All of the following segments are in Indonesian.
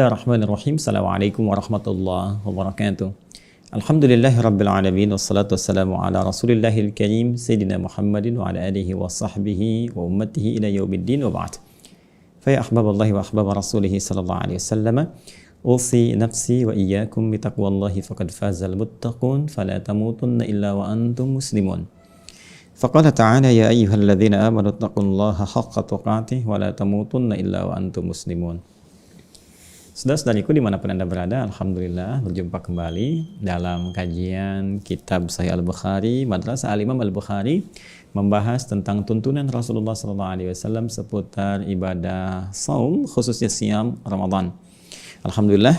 Bismillahirrahmanirrahim. Assalamualaikum warahmatullahi wabarakatuh. Alhamdulillahi rabbil alamin wassalatu wassalamu ala rasulillahil karim sayyidina Muhammadin wa ala alihi wa sahbihi wa ummatihi ila yaumiddin wa ba'd. Fa ya ahbaballahi wa ahbab rasulih sallallahu alaihi wasallam, usi nafsi wa iyyakum bi taqwallahi faqad fazal muttaqun fala tamutunna illa wa antum muslimun. Faqala ta'ala ya ayyuhalladzina amanu taqullaha haqqa tuqatih wa la tamutunna illa wa antum muslimun. Saudara-saudariku dimanapun Anda berada, Alhamdulillah berjumpa kembali dalam kajian kitab Sahih Al-Bukhari, Madrasah Al-Imam Al-Bukhari, membahas tentang tuntunan Rasulullah SAW seputar ibadah saum, khususnya siam Ramadan. Alhamdulillah,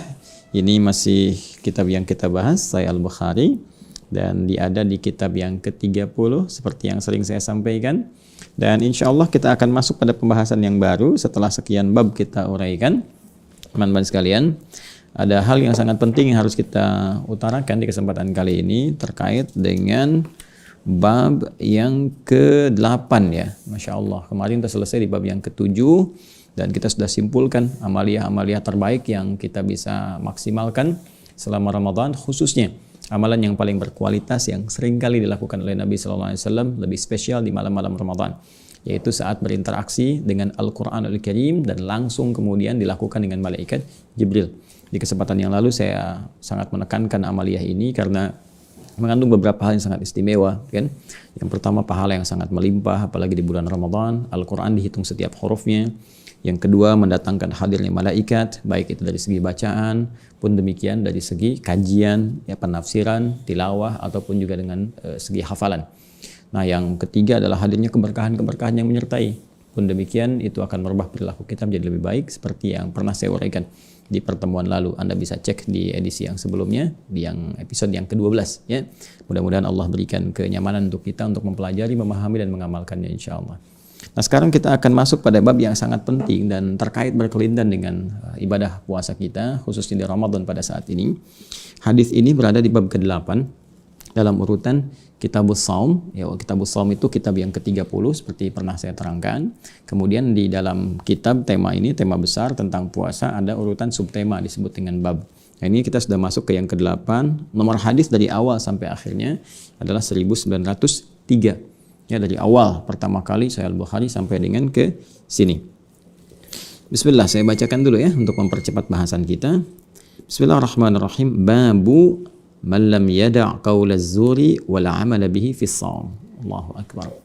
ini masih kitab yang kita bahas, Sahih Al-Bukhari, dan ada di kitab yang ke-30 seperti yang sering saya sampaikan. Dan insya Allah kita akan masuk pada pembahasan yang baru setelah sekian bab kita uraikan. Teman-teman sekalian, ada hal yang sangat penting yang harus kita utarakan di kesempatan kali ini terkait dengan bab yang ke-8 ya. Masya Allah, kemarin kita selesai di bab yang ke-7 dan kita sudah simpulkan amalia-amalia terbaik yang kita bisa maksimalkan selama Ramadan, khususnya amalan yang paling berkualitas yang seringkali dilakukan oleh Nabi SAW, lebih spesial di malam-malam Ramadan, yaitu saat berinteraksi dengan Al-Quranul Karim dan langsung kemudian dilakukan dengan malaikat Jibril. Di kesempatan yang lalu saya sangat menekankan amaliyah ini karena mengandung beberapa hal yang sangat istimewa, kan? Yang pertama, pahala yang sangat melimpah apalagi di bulan Ramadan. Al-Quran dihitung setiap hurufnya. Yang kedua, mendatangkan hadirnya malaikat, baik itu dari segi bacaan pun demikian dari segi kajian, ya, penafsiran, tilawah ataupun juga dengan segi hafalan. Nah, yang ketiga adalah hadirnya keberkahan-keberkahan yang menyertai. Pun demikian, itu akan merubah perilaku kita menjadi lebih baik seperti yang pernah saya uraikan di pertemuan lalu. Anda bisa cek di edisi yang sebelumnya, di yang episode yang ke-12 ya. Mudah-mudahan Allah berikan kenyamanan untuk kita untuk mempelajari, memahami dan mengamalkannya insyaallah. Nah, sekarang kita akan masuk pada bab yang sangat penting dan terkait berkelindan dengan ibadah puasa kita, khususnya di Ramadan pada saat ini. Hadis ini berada di bab ke-8 dalam urutan Kitabus Shaum. Ya, Kitabus Shaum itu kitab yang ke-30 seperti pernah saya terangkan. Kemudian di dalam kitab tema ini, tema besar tentang puasa, ada urutan subtema disebut dengan bab. Nah, ini kita sudah masuk ke yang ke-8. Nomor hadis dari awal sampai akhirnya adalah 1903. Ya, dari awal pertama kali Sahih Al-Bukhari sampai dengan ke sini. Bismillah, saya bacakan dulu ya untuk mempercepat bahasan kita. Bismillahirrahmanirrahim. Babu man lam yada' qaula az-zuri wal 'amala bihi fi shaum. Allahu akbar.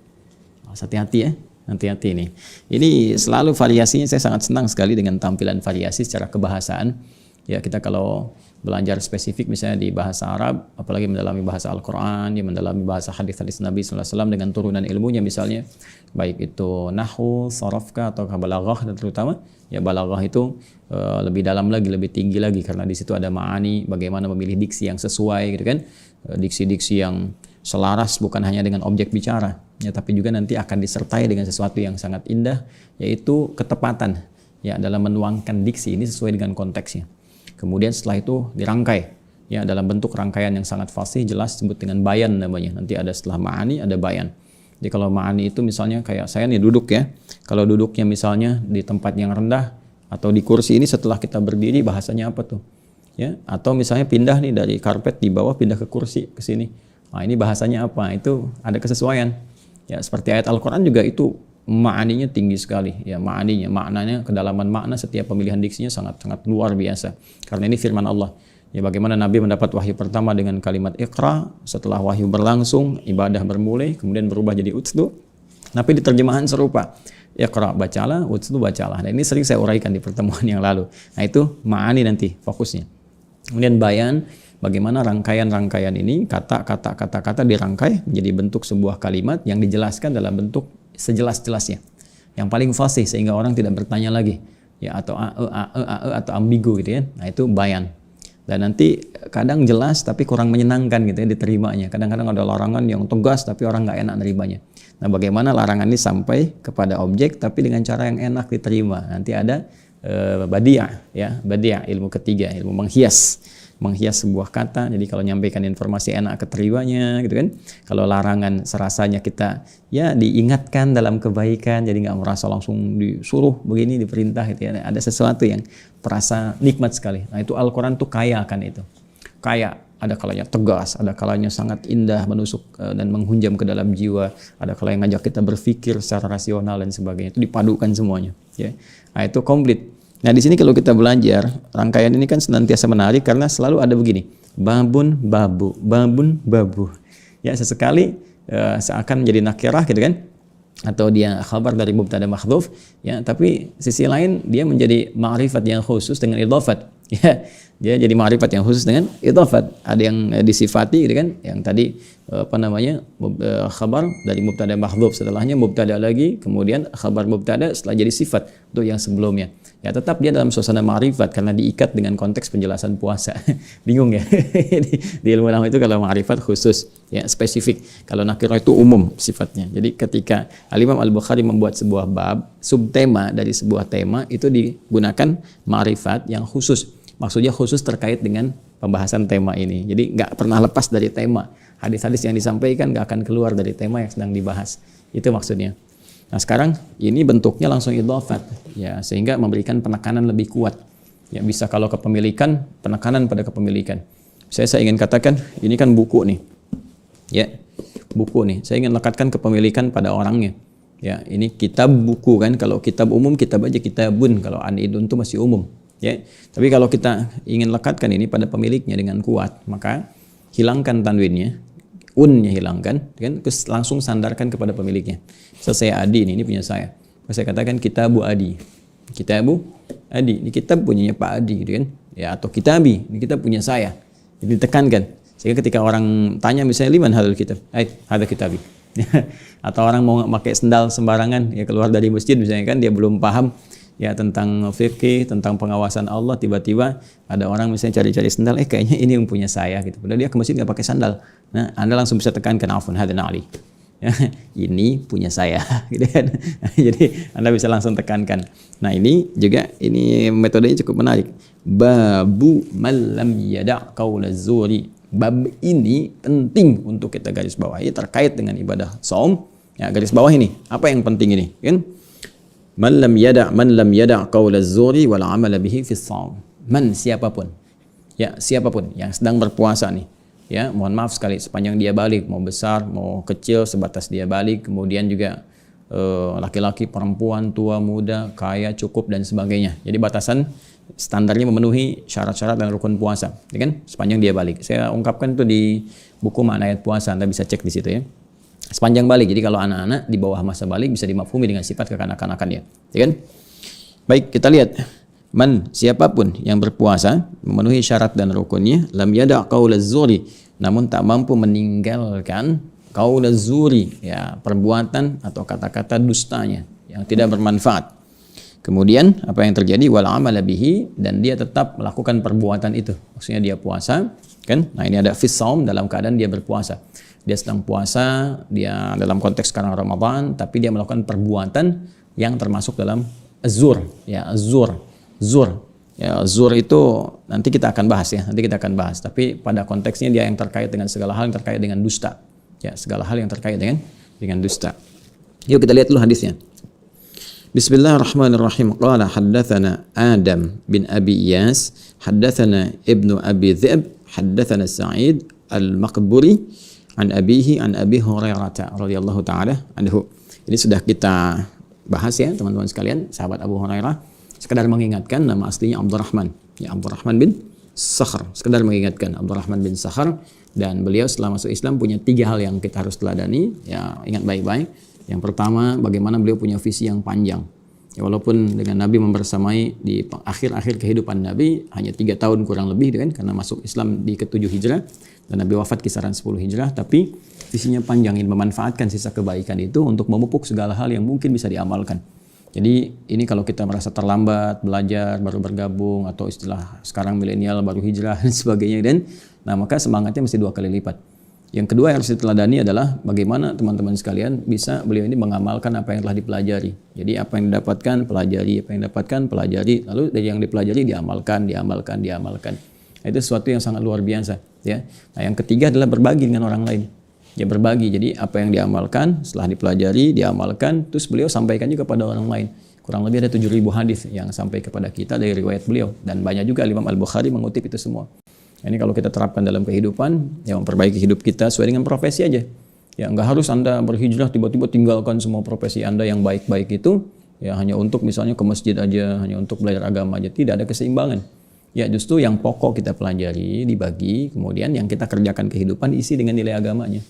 Hati-hati ya, hati-hati nih. Ini selalu variasinya, saya sangat senang sekali dengan tampilan variasi secara kebahasaan. Ya, kita kalau belajar spesifik misalnya di bahasa Arab, apalagi mendalami bahasa Al-Quran, ya mendalami bahasa hadis-hadis Nabi SAW dengan turunan ilmunya misalnya, baik itu nahwu, sarafka atau balaghah, dan terutama ya balaghah itu lebih dalam lagi, lebih tinggi lagi karena di situ ada ma'ani, bagaimana memilih diksi yang sesuai gitu kan, diksi-diksi yang selaras bukan hanya dengan objek bicara ya, tapi juga nanti akan disertai dengan sesuatu yang sangat indah, yaitu ketepatan ya dalam menuangkan diksi ini sesuai dengan konteksnya. Kemudian setelah itu dirangkai ya dalam bentuk rangkaian yang sangat fasih, jelas, disebut dengan bayan namanya. Nanti ada setelah ma'ani ada bayan. Jadi kalau ma'ani itu misalnya kayak saya nih duduk ya. Kalau duduknya misalnya di tempat yang rendah atau di kursi ini, setelah kita berdiri bahasanya apa tuh? Ya, atau misalnya pindah nih dari karpet di bawah pindah ke kursi ke sini. Nah, ini bahasanya apa? Itu ada kesesuaian. Ya, seperti ayat Al-Qur'an juga itu ma'aninya tinggi sekali ya, maknanya kedalaman makna setiap pemilihan diksinya sangat-sangat luar biasa karena ini firman Allah ya. Bagaimana Nabi mendapat wahyu pertama dengan kalimat Iqra, setelah wahyu berlangsung ibadah bermulai kemudian berubah jadi Utslu, tapi di terjemahan serupa, Iqra bacalah, Utslu bacalah. Nah, ini sering saya uraikan di pertemuan yang lalu. Nah, itu ma'ani nanti fokusnya. Kemudian bayan, bagaimana rangkaian-rangkaian ini, kata-kata dirangkai menjadi bentuk sebuah kalimat yang dijelaskan dalam bentuk sejelas-jelasnya, yang paling fasih sehingga orang tidak bertanya lagi ya, atau atau ambigu gitu ya. Nah, itu bayan. Dan nanti kadang jelas tapi kurang menyenangkan gitu ya diterimanya. Kadang-kadang ada larangan yang tegas tapi orang nggak enak nerimanya. Nah, bagaimana larangan ini sampai kepada objek tapi dengan cara yang enak diterima. Nanti ada badiah ya, badiah, ilmu ketiga, ilmu menghias. menghias sebuah kata. Jadi kalau nyampaikan informasi enak keterimanya gitu kan. Kalau larangan serasanya kita ya diingatkan dalam kebaikan, jadi nggak merasa langsung disuruh begini, diperintah gitu ya. Ada sesuatu yang terasa nikmat sekali. Nah itu Al-Quran tuh kaya akan itu. Kaya, ada kalanya tegas, ada kalanya sangat indah, menusuk dan menghunjam ke dalam jiwa, ada kalanya ngajak kita berpikir secara rasional dan sebagainya. Itu dipadukan semuanya. Ya. Nah itu komplit. Nah di sini kalau kita belajar rangkaian ini kan senantiasa menarik karena selalu ada begini, babun babu, babun babu. Ya sesekali seakan menjadi nakirah gitu kan, atau dia khabar dari mubtada mahdhuf. Ya tapi sisi lain dia menjadi ma'rifat yang khusus dengan idhafat. Ya dia jadi ma'rifat yang khusus dengan idhafat. Ada yang disifati gitu kan, yang tadi khabar dari mubtada mahdhuf, setelahnya mubtada lagi, kemudian khabar mubtada setelah jadi sifat untuk yang sebelumnya. Ya tetap dia dalam suasana ma'rifat karena diikat dengan konteks penjelasan puasa. Bingung ya? Di ilmu nahwu itu kalau ma'rifat khusus, ya spesifik. Kalau nakirah itu umum sifatnya. Jadi ketika Al-Imam Al-Bukhari membuat sebuah bab, subtema dari sebuah tema itu digunakan ma'rifat yang khusus. Maksudnya khusus terkait dengan pembahasan tema ini. Jadi nggak pernah lepas dari tema. Hadis-hadis yang disampaikan nggak akan keluar dari tema yang sedang dibahas. Itu maksudnya. Nah sekarang ini bentuknya langsung idhafat, ya sehingga memberikan penekanan lebih kuat. Ya bisa kalau kepemilikan, penekanan pada kepemilikan. Saya ingin katakan ini kan buku nih, ya buku nih. Saya ingin lekatkan kepemilikan pada orangnya. Ya ini kitab buku kan. Kalau kitab umum kitab aja kitabun. Kalau anidun itu masih umum. Ya tapi kalau kita ingin lekatkan ini pada pemiliknya dengan kuat, maka hilangkan tanwinnya. Unnya hilangkan, kan? Terus langsung sandarkan kepada pemiliknya. Saya Adi ini punya saya. Saya katakan kitabu Adi. Kitabu Adi, ini kitab punyanya Pak Adi gitu kan. Ya atau kitabi, ini kitab punya saya. Jadi ditekankan. Sehingga ketika orang tanya misalnya liman hadal kitab? Hadal kitabi. Atau orang mau pakai sendal sembarangan ya keluar dari masjid misalnya kan dia belum paham ya tentang fikih, tentang pengawasan Allah, tiba-tiba ada orang misalnya cari-cari sendal, kayaknya ini yang punya saya gitu. Padahal dia ke masjid nggak pakai sandal. Nah, Anda langsung bisa tekankan afun hadan ali. Ya, ini punya saya gitu kan. Jadi Anda bisa langsung tekankan. Nah, ini juga ini metodenya cukup menarik. Babu malam yada' qaula zuri. Bab ini penting untuk kita garis bawahi terkait dengan ibadah saum. Ya, garis bawah ini. Apa yang penting ini? Kan? Man lam yada' qaula zuri wal 'amala bihi fi shaum. Man siapapun. Ya, siapapun yang sedang berpuasa nih. Ya, mohon maaf sekali sepanjang dia balik, mau besar, mau kecil, sebatas dia balik, kemudian juga laki-laki, perempuan, tua, muda, kaya, cukup dan sebagainya. Jadi batasan standarnya memenuhi syarat-syarat dan rukun puasa, ya kan? Sepanjang dia balik. Saya ungkapkan itu di buku Makna Ayat Puasa, Anda bisa cek di situ ya. Sepanjang balik. Jadi kalau anak-anak di bawah masa balik bisa dimafhumi dengan sifat kekanak-kanakannya, ya kan? Baik, kita lihat. Man siapapun yang berpuasa memenuhi syarat dan rukunnya, lam yada' qaulaz zuri, namun tak mampu meninggalkan qaulaz zuri, ya perbuatan atau kata-kata dustanya yang tidak bermanfaat. Kemudian apa yang terjadi? Wal amala bihi, dan dia tetap melakukan perbuatan itu. Maksudnya dia puasa, kan? Nah, ini ada fis shaum, dalam keadaan dia berpuasa. Dia sedang puasa, dia dalam konteks sekarang Ramadan, tapi dia melakukan perbuatan yang termasuk dalam az-zur, ya az-zur. Zur, ya zur itu nanti kita akan bahas ya, nanti kita akan bahas. Tapi pada konteksnya dia yang terkait dengan segala hal yang terkait dengan dusta, ya segala hal yang terkait dengan dusta. Yuk kita lihat dulu hadisnya. Bismillahirrahmanirrahim. Qala haddatsana Adam bin Abi Iyas, haddatsana Ibnu Abi Dhi'b, haddatsana Sa'id al-Maqburi an abihi an Abi Hurairah radhiyallahu taala anhu. Ini sudah kita bahas ya teman-teman sekalian, sahabat Abu Hurairah. Sekedar mengingatkan nama aslinya Abdurrahman, ya Abdurrahman bin Sakhr. Sekedar mengingatkan Abdurrahman bin Sakhr, dan beliau setelah masuk Islam punya 3 hal yang kita harus teladani. Ya ingat baik-baik. Yang pertama, bagaimana beliau punya visi yang panjang. Ya, walaupun dengan Nabi membersamai di akhir-akhir kehidupan Nabi hanya 3 tahun kurang lebih kan, karena masuk Islam di ke-7 Hijrah dan Nabi wafat kisaran 10 Hijrah, tapi visinya panjang, ingin memanfaatkan sisa kebaikan itu untuk memupuk segala hal yang mungkin bisa diamalkan. Jadi ini kalau kita merasa terlambat belajar, baru bergabung, atau istilah sekarang milenial baru hijrah dan sebagainya, nah maka semangatnya mesti 2 kali lipat. Yang kedua yang harus diteladani adalah bagaimana teman-teman sekalian bisa beliau ini mengamalkan apa yang telah dipelajari. Jadi apa yang didapatkan pelajari, apa yang didapatkan pelajari, lalu dari yang dipelajari diamalkan. Itu sesuatu yang sangat luar biasa, ya. Nah, yang ketiga adalah berbagi dengan orang lain. Ya, berbagi. Jadi apa yang diamalkan, setelah dipelajari, diamalkan, terus beliau sampaikan juga kepada orang lain. Kurang lebih ada 7.000 hadis yang sampai kepada kita dari riwayat beliau, dan banyak juga Imam Al-Bukhari mengutip itu semua. Ini kalau kita terapkan dalam kehidupan, ya memperbaiki hidup kita sesuai dengan profesi aja. Ya, nggak harus Anda berhijrah tiba-tiba tinggalkan semua profesi Anda yang baik-baik itu, ya hanya untuk misalnya ke masjid aja, hanya untuk belajar agama aja. Tidak ada keseimbangan. Ya, justru yang pokok kita pelajari, dibagi, kemudian yang kita kerjakan kehidupan diisi dengan nilai agamanya.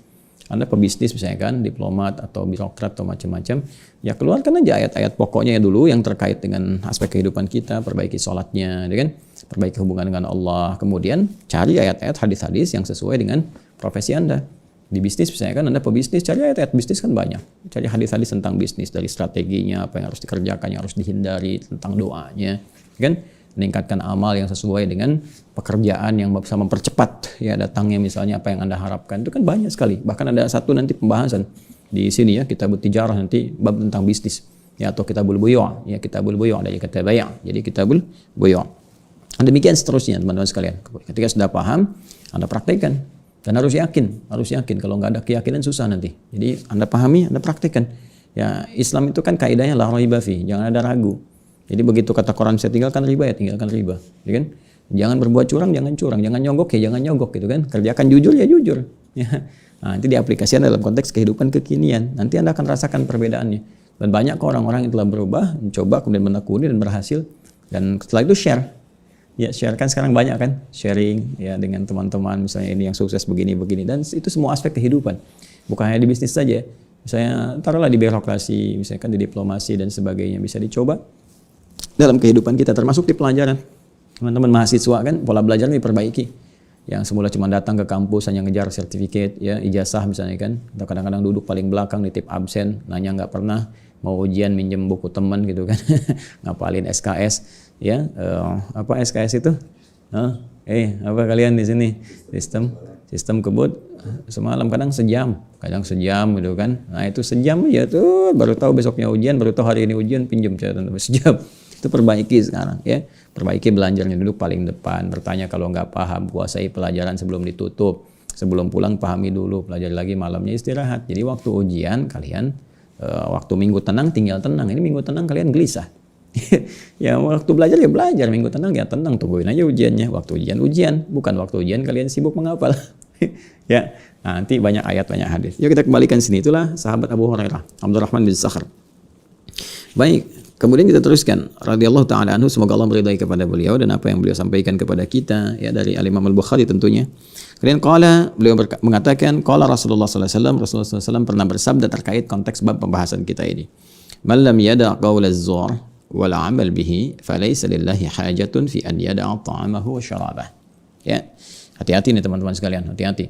Anda pebisnis misalnya kan, diplomat atau birokrat atau macam-macam, ya keluarkan aja ayat-ayat pokoknya ya dulu yang terkait dengan aspek kehidupan kita, perbaiki sholatnya, ya kan? Perbaiki hubungan dengan Allah, kemudian cari ayat-ayat hadis-hadis yang sesuai dengan profesi Anda. Di bisnis misalnya kan, Anda pebisnis, cari ayat-ayat bisnis kan banyak. Cari hadis-hadis tentang bisnis, dari strateginya, apa yang harus dikerjakan, yang harus dihindari, tentang doanya, ya kan? Meningkatkan amal yang sesuai dengan pekerjaan yang bisa mempercepat ya datangnya misalnya apa yang Anda harapkan. Itu kan banyak sekali. Bahkan ada satu nanti pembahasan di sini ya, Kitabut Tijarah, nanti bab tentang bisnis ya, atau Kitabul Buyu' ya, Kitabul Buyu' dari kata bay', jadi Kitabul Buyu'. Dan demikian seterusnya teman-teman sekalian. Ketika sudah paham, Anda praktekkan dan harus yakin kalau nggak ada keyakinan susah nanti. Jadi Anda pahami, Anda praktekkan. Ya, Islam itu kan kaidahnya la raiba fi, jangan ada ragu. Jadi begitu kata Quran saya tinggalkan riba, ya tinggalkan riba, ya kan? Jangan berbuat curang, jangan curang, jangan nyogok ya jangan nyogok gitu kan? Kerjakan jujur ya jujur. Ya. Nah, nanti diaplikasikan dalam konteks kehidupan kekinian. Nanti Anda akan rasakan perbedaannya. Dan banyak kok orang-orang yang telah berubah, mencoba kemudian menekuni dan berhasil. Dan setelah itu share. Ya, share kan sekarang banyak kan? Sharing ya dengan teman-teman misalnya ini yang sukses begini-begini, dan itu semua aspek kehidupan. Bukan hanya di bisnis saja. Misalnya taruhlah di birokrasi, misalkan di diplomasi dan sebagainya, bisa dicoba dalam kehidupan kita, termasuk di pelajaran. Teman-teman mahasiswa kan pola belajar diperbaiki. Yang semula cuma datang ke kampus hanya ngejar sertifikat, ya ijazah misalnya kan, atau kadang-kadang duduk paling belakang nitip absen, nanya nggak pernah, mau ujian minjem buku teman gitu kan, ngapalin SKS, ya apa SKS itu? Apa kalian di sini? Sistem kebut semalam kadang sejam gitu kan. Nah itu sejam ya tuh baru tahu besoknya ujian, baru tahu hari ini ujian, pinjam catatan sejam. Itu perbaiki sekarang ya, perbaiki belajarnya, duduk paling depan, bertanya kalau nggak paham, kuasai pelajaran sebelum ditutup, sebelum pulang pahami dulu, pelajari lagi, malamnya istirahat. Jadi waktu ujian kalian, waktu minggu tenang tinggal tenang, ini minggu tenang kalian gelisah. Ya waktu belajar ya belajar, minggu tenang ya tenang, tungguin aja ujiannya, waktu ujian, bukan waktu ujian kalian sibuk menghafal. Ya, nah, nanti banyak ayat, banyak hadis. Yuk kita kembalikan sini, itulah sahabat Abu Hurairah, Abdurrahman bin Sakhr. Baik, kemudian kita teruskan, radhiyallahu taala anhu, semoga Allah meridai kepada beliau dan apa yang beliau sampaikan kepada kita ya dari Al-Imam Al-Bukhari tentunya. Kemudian beliau mengatakan qala Rasulullah sallallahu alaihi wasallam, Rasulullah sallallahu alaihi wasallam pernah bersabda terkait konteks bab pembahasan kita ini. Man lam yada' qaula az-zur wal 'amal bihi falaysa lillahi hajatun fi an yada'a ta'amahu wa syarabah. Ya. Hati-hati nih teman-teman sekalian, hati-hati.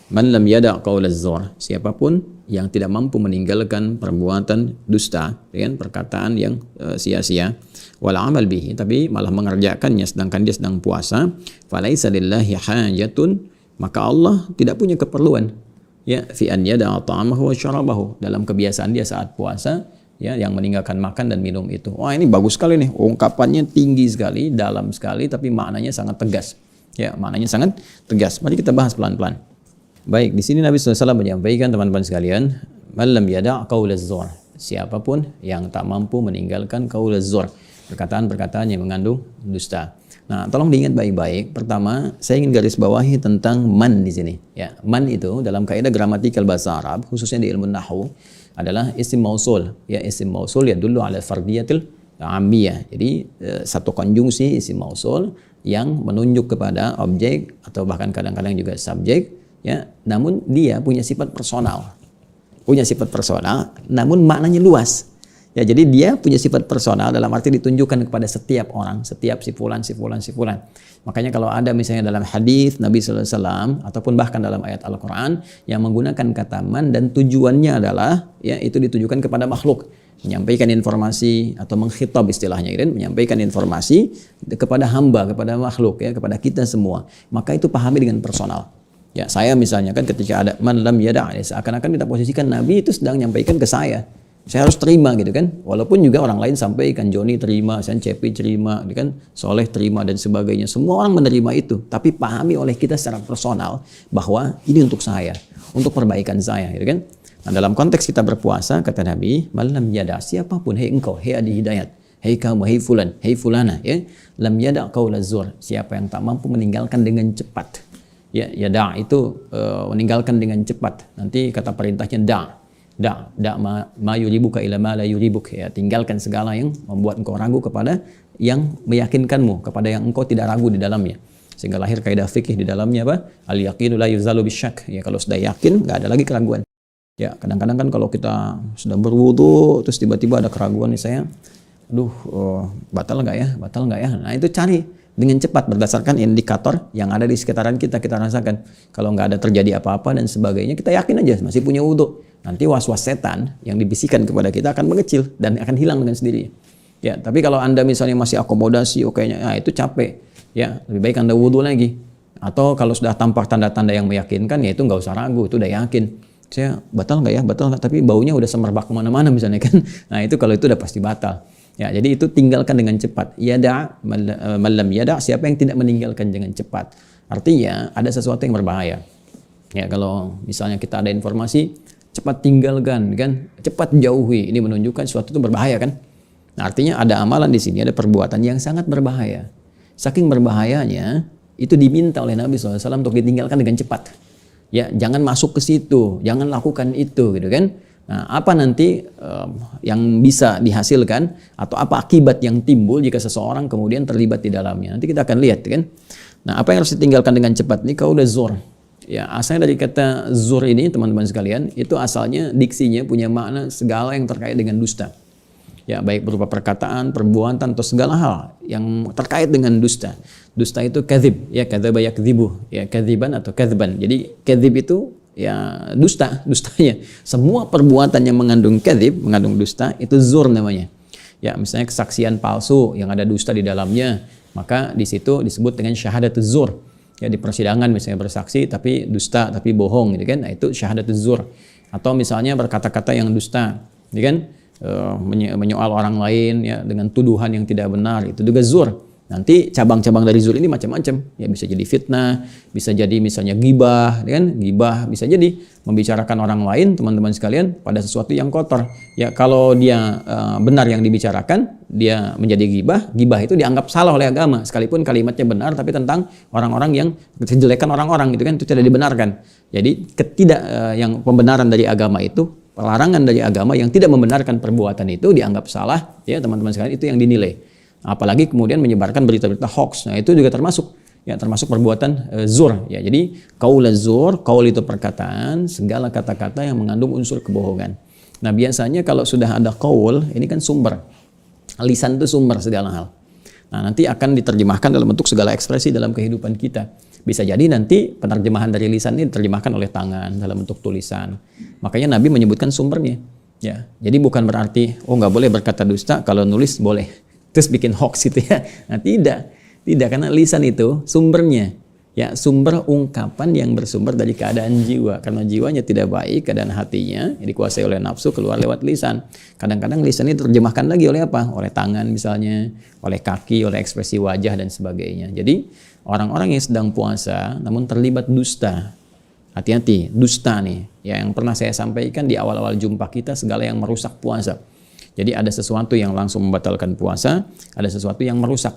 Man lam yada' qaula az-zur, siapapun yang tidak mampu meninggalkan perbuatan dusta dengan perkataan yang sia-sia, wal amal bihi, tapi malah mengerjakannya sedangkan dia sedang puasa, falaisa lillahi hajatun, maka Allah tidak punya keperluan ya fi an yada'a ta'amahu wa syarabahu, dalam kebiasaan dia saat puasa ya yang meninggalkan makan dan minum itu. Wah, ini bagus sekali nih, ungkapannya tinggi sekali, dalam sekali, tapi maknanya sangat tegas. Ya, maknanya sangat tegas. Mari kita bahas pelan-pelan. Baik, di sini Nabi SAW menyampaikan teman-teman sekalian, malam yada' qaulaz zur, siapapun yang tak mampu meninggalkan qaulaz zur, perkataan-perkataan yang mengandung dusta. Nah, tolong diingat baik-baik. Pertama, saya ingin garis bawahi tentang man di sini. Ya, man itu dalam kaidah gramatikal bahasa Arab, khususnya di ilmu nahwu, adalah isim mausul. Ya, isim mausul ya dulu ala fardiyatil amiyah. Jadi satu konjungsi isim mausul yang menunjuk kepada objek atau bahkan kadang-kadang juga subjek. Ya, namun dia punya sifat personal, namun maknanya luas. Ya, jadi dia punya sifat personal dalam arti ditunjukkan kepada setiap orang, setiap si fulan. Makanya kalau ada misalnya dalam hadis Nabi SAW ataupun bahkan dalam ayat Al-Quran yang menggunakan kata man dan tujuannya adalah ya itu ditujukan kepada makhluk, menyampaikan informasi atau mengkhitab istilahnya, menyampaikan informasi kepada hamba, kepada makhluk ya, kepada kita semua, maka itu pahami dengan personal. Ya, saya misalnya kan ketika ada man lam yada', seakan-akan kita posisikan Nabi itu sedang menyampaikan ke saya. Saya harus terima gitu kan. Walaupun juga orang lain sampaikan, Joni terima, saya Cepi terima, gitu kan, Soleh terima dan sebagainya. Semua orang menerima itu. Tapi pahami oleh kita secara personal bahwa ini untuk saya, untuk perbaikan saya, gitu kan. Nah, dalam konteks kita berpuasa, kata Nabi, malam yada, siapapun, hei engkau, hei adi hidayat, hei kamu, hei fulan, hei fulana, ya, lam yada qaula zur, siapa yang tak mampu meninggalkan dengan cepat. Ya, yada itu meninggalkan dengan cepat. Nanti kata perintahnya ma yuribuka ila ma la yuribuk, ya, tinggalkan segala yang membuat engkau ragu kepada yang meyakinkanmu, kepada yang engkau tidak ragu di dalamnya. Sehingga lahir kaidah fikih di dalamnya apa? Al yaqinu la yuzalu bisyak. Ya, kalau sudah yakin enggak ada lagi keraguan. Ya, kadang-kadang kan kalau kita sudah berwudu terus tiba-tiba ada keraguan nih saya, batal enggak ya? Batal enggak ya? Nah, itu cari dengan cepat berdasarkan indikator yang ada di sekitaran kita, kita rasakan. Kalau nggak ada terjadi apa-apa dan sebagainya, kita yakin aja masih punya wudhu. Nanti was-was setan yang dibisikkan kepada kita akan mengecil dan akan hilang dengan sendirinya. Ya, tapi kalau Anda misalnya masih akomodasi, kayaknya itu capek. Ya, lebih baik Anda wudhu lagi. Atau kalau sudah tampak tanda-tanda yang meyakinkan, ya itu nggak usah ragu, itu udah yakin. Saya batal nggak ya? Batal nggak? Tapi baunya udah semerbak kemana-mana misalnya kan. Nah, itu kalau itu udah pasti batal. Ya, jadi itu tinggalkan dengan cepat. Yada, malam yada, siapa yang tidak meninggalkan dengan cepat. Artinya ada sesuatu yang berbahaya. Ya, kalau misalnya kita ada informasi, cepat tinggalkan, kan? Cepat jauhi. Ini menunjukkan sesuatu itu berbahaya, kan? Nah, artinya ada amalan di sini, ada perbuatan yang sangat berbahaya. Saking berbahayanya, itu diminta oleh Nabi SAW untuk ditinggalkan dengan cepat. Ya, jangan masuk ke situ, jangan lakukan itu, gitu kan? Nah, apa nanti yang bisa dihasilkan atau apa akibat yang timbul jika seseorang kemudian terlibat di dalamnya? Nanti kita akan lihat, kan? Nah, apa yang harus ditinggalkan dengan cepat? Ini qaula zur. Ya, asalnya dari kata zur ini, teman-teman sekalian, itu asalnya diksinya punya makna segala yang terkait dengan dusta. Ya, baik berupa perkataan, perbuatan, atau segala hal yang terkait dengan dusta. Dusta itu kadzib, ya, kadzaba yakdzibu, ya, kadziban atau kadzban. Jadi kadzib itu ya dustanya. Semua perbuatan yang mengandung kadzib, mengandung dusta, itu zur namanya. Ya, misalnya kesaksian palsu yang ada dusta di dalamnya, maka di situ disebut dengan syahadatuz zur. Ya, di persidangan misalnya bersaksi tapi dusta, tapi bohong, gitu kan? Nah, itu syahadatuz zur. Atau misalnya berkata-kata yang dusta, gitu kan? Menyoal orang lain, ya, dengan tuduhan yang tidak benar, itu juga zur. Nanti cabang-cabang dari zur ini macam-macam. Ya, bisa jadi fitnah, bisa jadi misalnya ghibah, kan? Ghibah bisa jadi membicarakan orang lain, teman-teman sekalian, pada sesuatu yang kotor. Ya, kalau dia benar yang dibicarakan, dia menjadi ghibah. Ghibah itu dianggap salah oleh agama, sekalipun kalimatnya benar, tapi tentang orang-orang yang menjelekan orang-orang, gitu kan, itu tidak dibenarkan. Jadi yang pembenaran dari agama itu, pelarangan dari agama yang tidak membenarkan perbuatan itu dianggap salah, ya teman-teman sekalian, itu yang dinilai. Apalagi kemudian menyebarkan berita-berita hoax. Nah, itu juga termasuk perbuatan zur, ya. Jadi qaula zur, qaul itu perkataan, segala kata-kata yang mengandung unsur kebohongan. Nah, biasanya kalau sudah ada qaul, ini kan sumber. Lisan itu sumber segala hal. Nah, nanti akan diterjemahkan dalam bentuk segala ekspresi dalam kehidupan kita. Bisa jadi nanti penerjemahan dari lisan ini diterjemahkan oleh tangan dalam bentuk tulisan. Makanya Nabi menyebutkan sumbernya. Ya, jadi bukan berarti nggak boleh berkata dusta, kalau nulis boleh. Terus bikin hoax gitu ya. Nah, tidak karena lisan itu sumbernya. Ya, sumber ungkapan yang bersumber dari keadaan jiwa. Karena jiwanya tidak baik, keadaan hatinya yang dikuasai oleh nafsu keluar lewat lisan. Kadang-kadang lisan ini terjemahkan lagi oleh apa? Oleh tangan misalnya, oleh kaki, oleh ekspresi wajah dan sebagainya. Jadi orang-orang yang sedang puasa namun terlibat dusta, hati-hati, dusta nih. Ya, yang pernah saya sampaikan di awal-awal jumpa kita, segala yang merusak puasa. Jadi ada sesuatu yang langsung membatalkan puasa, ada sesuatu yang merusak.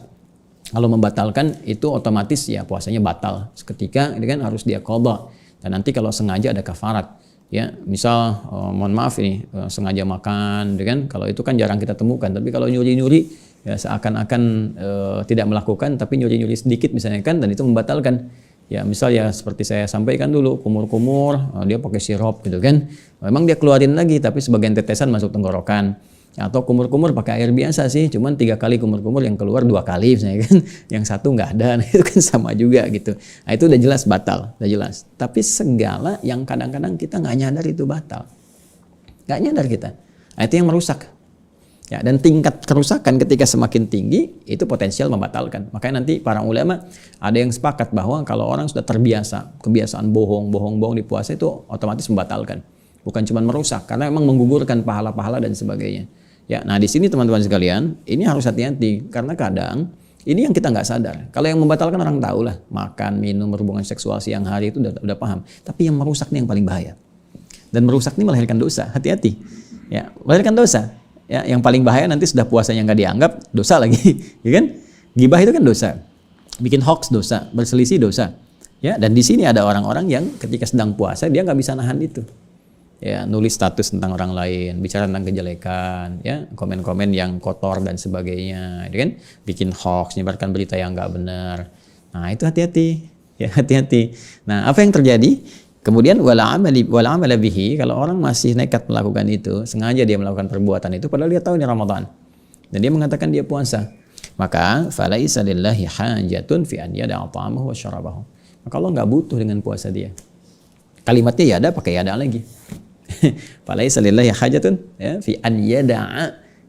Kalau membatalkan itu otomatis ya puasanya batal. Seketika ini kan harus dia qadha. Dan nanti kalau sengaja ada kafarat. Ya, misal mohon maaf ini sengaja makan, kan? Kalau itu kan jarang kita temukan. Tapi kalau nyuri-nyuri ya seakan-akan tidak melakukan, tapi nyuri-nyuri sedikit misalnya kan, dan itu membatalkan. Ya, misal ya seperti saya sampaikan dulu, kumur-kumur, dia pakai sirup gitu kan. Memang dia keluarin lagi, tapi sebagian tetesan masuk tenggorokan. Atau kumur-kumur pakai air biasa sih, cuman 3 kali kumur-kumur, yang keluar 2 kali misalnya kan, yang satu nggak ada. Nah, itu kan sama juga gitu. Nah, itu udah jelas batal, udah jelas. Tapi segala yang kadang-kadang kita nggak nyadar itu batal, nggak nyadar kita. Nah, itu yang merusak. Ya, dan tingkat kerusakan ketika semakin tinggi itu potensial membatalkan. Makanya nanti para ulama ada yang sepakat bahwa kalau orang sudah terbiasa kebiasaan bohong di puasa itu otomatis membatalkan. bukan cuma merusak, karena memang menggugurkan pahala-pahala dan sebagainya. Ya, nah di sini teman-teman sekalian, ini harus hati-hati karena kadang ini yang kita nggak sadar. Kalau yang membatalkan orang tahu lah, makan, minum, berhubungan seksual siang hari itu udah paham. Tapi yang merusak ini yang paling bahaya. Dan merusak ini melahirkan dosa. Hati-hati. Ya, melahirkan dosa. Ya, yang paling bahaya nanti sudah puasanya nggak dianggap, dosa lagi, ya kan? Gibah itu kan dosa. Bikin hoax dosa, berselisih dosa. Ya, dan di sini ada orang-orang yang ketika sedang puasa dia nggak bisa nahan itu. Ya, nulis status tentang orang lain, bicara tentang kejelekan, ya, komen-komen yang kotor dan sebagainya, ya kan? Bikin hoax, nyebarkan berita yang nggak benar. Nah, itu hati-hati, ya hati-hati. Nah, apa yang terjadi? Kemudian wala amala bihi, kalau orang masih nekat melakukan itu, sengaja dia melakukan perbuatan itu, padahal dia tahu ini Ramadan, dan dia mengatakan dia puasa, maka falaisa lillahi hajatun fi an yada'a ta'amahu wa syarabahu. Maka Allah nggak butuh dengan puasa dia. Kalimatnya ya ada pakai ya ada lagi. Falaisa lillahi hajatun ya fi an yada'a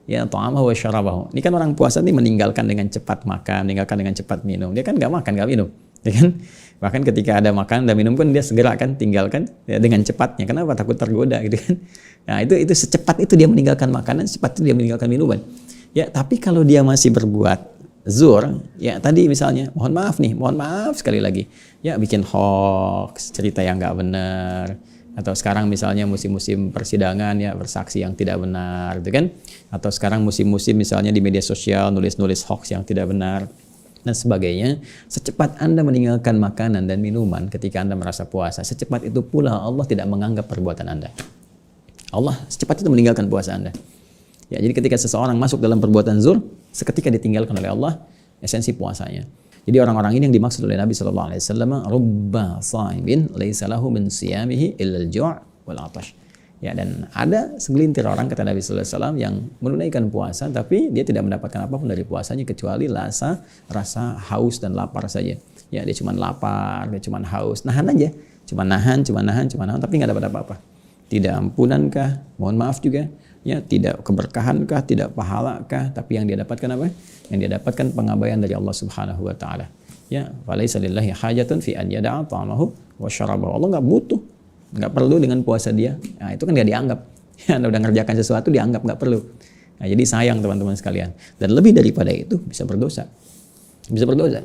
ya ta'amahu wa syarabahu. Ini kan orang puasa ini meninggalkan dengan cepat makan, meninggalkan dengan cepat minum. Dia kan nggak makan, nggak minum, ya kan? Bahkan ketika ada makan dan minum pun dia segera kan tinggalkan ya, dengan cepatnya. Kenapa? Takut tergoda gitu kan. Nah, itu secepat itu dia meninggalkan makanan, secepat itu dia meninggalkan minuman. Ya, tapi kalau dia masih berbuat zur, ya tadi misalnya, mohon maaf sekali lagi, ya bikin hoax, cerita yang nggak benar, atau sekarang misalnya musim-musim persidangan ya bersaksi yang tidak benar, gitu kan? Atau sekarang musim-musim misalnya di media sosial nulis-nulis hoax yang tidak benar dan sebagainya. Secepat Anda meninggalkan makanan dan minuman ketika Anda merasa puasa, secepat itu pula Allah tidak menganggap perbuatan Anda. Allah secepat itu meninggalkan puasa Anda. Ya, jadi ketika seseorang masuk dalam perbuatan zur, seketika ditinggalkan oleh Allah esensi puasanya. Jadi orang-orang ini yang dimaksud oleh Nabi sallallahu alaihi wasallam, rubba shaimin laisa lahu min siyamihi illa al-ju' wal 'atash. Ya, dan ada segelintir orang kata Nabi sallallahu alaihi wasallam yang menunaikan puasa tapi dia tidak mendapatkan apapun dari puasanya kecuali rasa haus dan lapar saja. Ya, dia cuma lapar, dia cuma haus, nahan aja. Cuma nahan tapi nggak dapat apa-apa. Tidak ampunankah? Mohon maaf juga. Ya, tidak keberkahankah, tidak pahalakah, tapi yang dia dapatkan apa? Yang dia dapatkan pengabaian dari Allah Subhanahu wa taala. Ya, falaisa lillahi hajatun fi an yada'a ta'amahu wa syarabahu. Allah enggak butuh, enggak perlu dengan puasa dia. Nah, itu kan enggak dianggap. Ya, Anda udah ngerjakan sesuatu dianggap enggak perlu. Nah, jadi sayang teman-teman sekalian. Dan lebih daripada itu bisa berdosa. Bisa berdosa.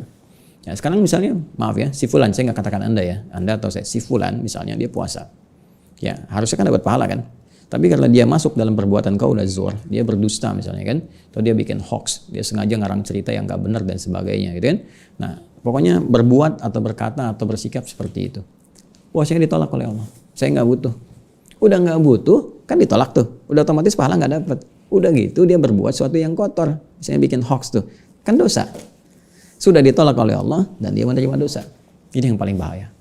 Ya, sekarang misalnya, maaf ya, si fulan, saya enggak katakan Anda ya. Anda atau saya, si fulan misalnya dia puasa. Ya, harusnya kan dapat pahala kan? Tapi karena dia masuk dalam perbuatan qaul zur, dia berdusta misalnya kan, atau dia bikin hoax, dia sengaja ngarang cerita yang nggak benar dan sebagainya gitu kan. Nah, pokoknya berbuat atau berkata atau bersikap seperti itu. Puasanya ditolak oleh Allah. Saya nggak butuh. Udah nggak butuh, kan ditolak tuh. Udah otomatis pahala nggak dapat. Udah gitu dia berbuat sesuatu yang kotor, misalnya bikin hoax tuh, kan dosa. Sudah ditolak oleh Allah dan dia menerima dosa. Ini yang paling bahaya.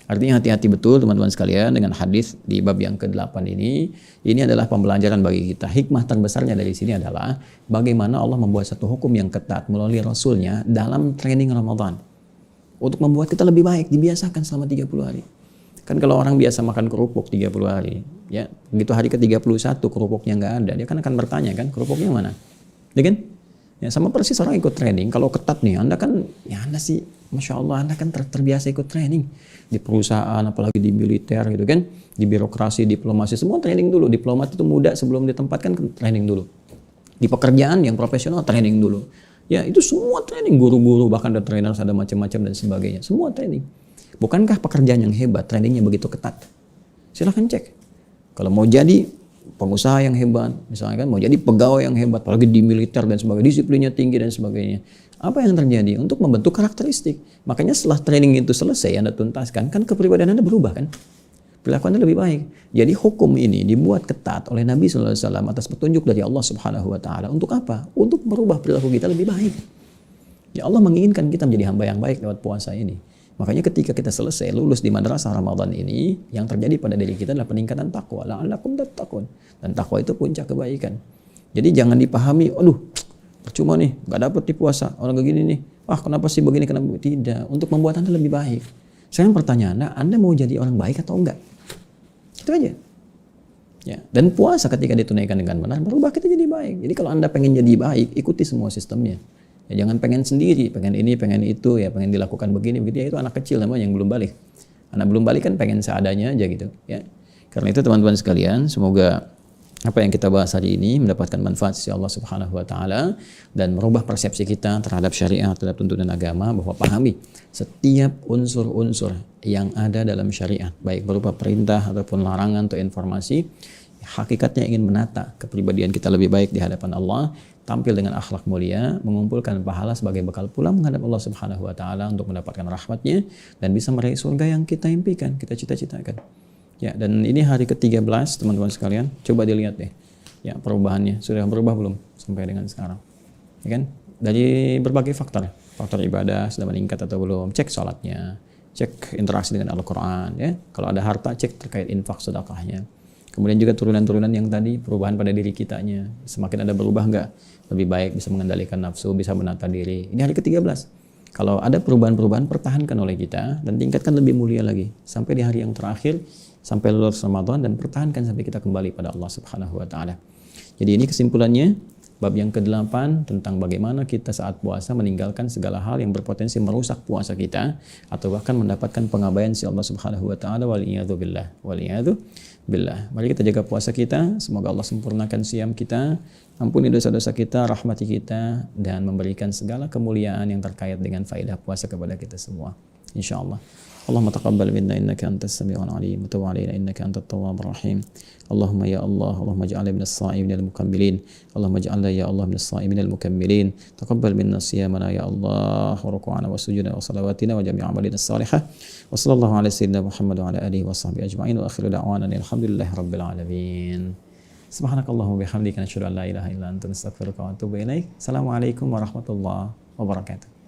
Artinya hati-hati betul teman-teman sekalian dengan hadis di bab yang ke-8 ini. Ini adalah pembelajaran bagi kita. Hikmah terbesarnya dari sini adalah bagaimana Allah membuat satu hukum yang ketat melalui Rasulnya dalam training Ramadan. Untuk membuat kita lebih baik, dibiasakan selama 30 hari. Kan kalau orang biasa makan kerupuk 30 hari, ya begitu hari ke-31 kerupuknya nggak ada, dia kan akan bertanya kan, kerupuknya mana? Ya kan? Ya, sama persis orang ikut training, kalau ketat nih, Anda kan, ya Anda sih, Masya Allah, Anda kan terbiasa ikut training. Di perusahaan, apalagi di militer gitu kan, di birokrasi, diplomasi, semua training dulu. Diplomat itu muda sebelum ditempatkan, training dulu. Di pekerjaan yang profesional, training dulu. Ya, itu semua training, guru-guru, bahkan ada trainer, ada macam-macam dan sebagainya. Semua training. Bukankah pekerjaan yang hebat, trainingnya begitu ketat? Silahkan cek. Kalau mau jadi pengusaha yang hebat, misalnya kan mau jadi pegawai yang hebat, apalagi di militer dan sebagainya, disiplinnya tinggi dan sebagainya. Apa yang terjadi? Untuk membentuk karakteristik. Makanya setelah training itu selesai, Anda tuntaskan, kan kepribadian Anda berubah kan? Perilaku Anda lebih baik. Jadi hukum ini dibuat ketat oleh Nabi SAW atas petunjuk dari Allah Subhanahu Wa Taala. Untuk apa? Untuk merubah perilaku kita lebih baik. Ya, Allah menginginkan kita menjadi hamba yang baik lewat puasa ini. Makanya ketika kita selesai lulus di madrasah Ramadan ini, yang terjadi pada diri kita adalah peningkatan takwa. La'allakum tattaqun. Dan takwa itu puncak kebaikan. Jadi jangan dipahami, aduh, percuma nih, nggak dapet di puasa. Orang kayak gini nih, wah kenapa sih begini, kenapa? Tidak, untuk membuat Anda lebih baik. Sekarang pertanyaannya, Anda mau jadi orang baik atau enggak? Itu aja. Ya, dan puasa ketika ditunaikan dengan benar, berubah kita jadi baik. Jadi kalau Anda pengen jadi baik, ikuti semua sistemnya. Ya, jangan pengen sendiri, pengen ini, pengen itu, ya pengen dilakukan begini, begitu. Ya, itu anak kecil namanya yang belum balik. Anak belum balik kan pengen seadanya aja gitu. Ya, Karena itu teman-teman sekalian, semoga apa yang kita bahas hari ini mendapatkan manfaat sisi Allah Subhanahu wa taala dan merubah persepsi kita terhadap syariat, terhadap tuntunan agama, bahwa pahami setiap unsur-unsur yang ada dalam syariat, baik berupa perintah ataupun larangan atau informasi, hakikatnya ingin menata kepribadian kita lebih baik di hadapan Allah, tampil dengan akhlak mulia, mengumpulkan pahala sebagai bekal pulang menghadap Allah Subhanahu wa taala untuk mendapatkan rahmatnya dan bisa meraih surga yang kita impikan, kita cita-citakan. Ya, dan ini hari ke-13 teman-teman sekalian. Coba dilihat deh. Ya, perubahannya sudah berubah belum sampai dengan sekarang? Ya kan? Dari berbagai faktor. Faktor ibadah sudah meningkat atau belum? Cek sholatnya, cek interaksi dengan Al-Qur'an, ya. Kalau ada harta, cek terkait infak sedekahnya. Kemudian juga turunan-turunan yang tadi, perubahan pada diri kitanya. Semakin ada berubah enggak? Lebih baik, bisa mengendalikan nafsu, bisa menata diri. Ini hari ke-13. Kalau ada perubahan-perubahan, pertahankan oleh kita dan tingkatkan lebih mulia lagi sampai di hari yang terakhir, sampai lulus Ramadan, dan pertahankan sampai kita kembali pada Allah Subhanahu wa taala. Jadi ini kesimpulannya, bab yang ke-8 tentang bagaimana kita saat puasa meninggalkan segala hal yang berpotensi merusak puasa kita atau bahkan mendapatkan pengabaian si Allah Subhanahu wa taala. Waliyadu billah. Waliyadu billah. Mari kita jaga puasa kita, semoga Allah sempurnakan siam kita, ampuni dosa-dosa kita, rahmati kita, dan memberikan segala kemuliaan yang terkait dengan faedah puasa kepada kita semua, insyaallah. Allahumma taqabbal minna innaka antas sami'ul alim wa tub 'alaina innaka antat tawwabur rahim. Allahumma ya Allah, Allahumma ij'alna minas sha'imin al mukammilin. Allahumma ij'alna ya Allah minas sha'imin al mukammilin. Taqabbal minna siyamana ya Allah, wa ruku'ana wa sujudana wa salawatina wa jami' a'malina as-salihah. Wa sallallahu ala sayyidina Muhammad wa ala alihi wa sahbihi ajma'in wa akhiru da'wana alhamdulillahi rabbil alamin. Subhanakallahumma bihamdika, nashhadu an la ilaha illa anta, nastaghfiruka wa atubu ilaik. Assalamualaikum warahmatullahi wabarakatuh.